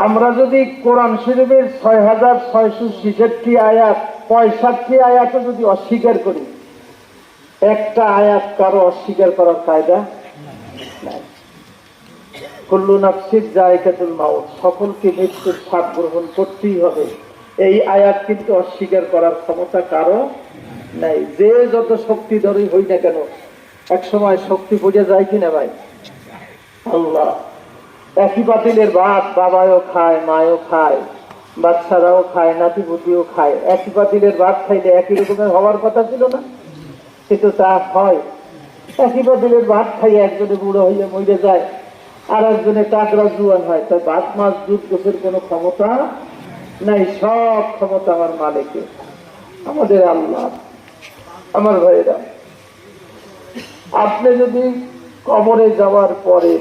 আমরা যদি কোরআন শরীফের ৬৬৬৬ আয়াত ৬৫ আয়াতও যদি অস্বীকার করি, একটা আয়াত কারো অস্বীকার করার কায়দা নাই। কুল্লু নাফসিন যায়কাতুল মাউত, সকলকে মৃত্যুর স্বাদ গ্রহণ করতেই হবে, এই আয়াত কিন্তু অস্বীকার করার ক্ষমতা কারো নাই। যে যত শক্তি ধরে হই না কেন, এক সময় শক্তি বুঝে যায় কিনা ভাই? আল্লাহ একই পাতিলের ভাত বাবাও খায়, মায়ও খায়, বাচ্চারাও খায়, নাতিপুতিও খায়। একই পাতিলের ভাত খাইলে একই রকমের হওয়ার কথা ছিল না? কিন্তু তা হয়। একই পাতিলের ভাত খাইয়ে একজনে বুড়ো হইয়া মরে যায়, আর একজনে টাকরা জুয়ান হয়। তাই ভাত মাছ দুধ গোছের কোনো ক্ষমতা নাই। সব ক্ষমতা আমার মালিকের, আমাদের আল্লাহ। আমার ভাইরা, আপনি যদি কবরে যাওয়ার পরে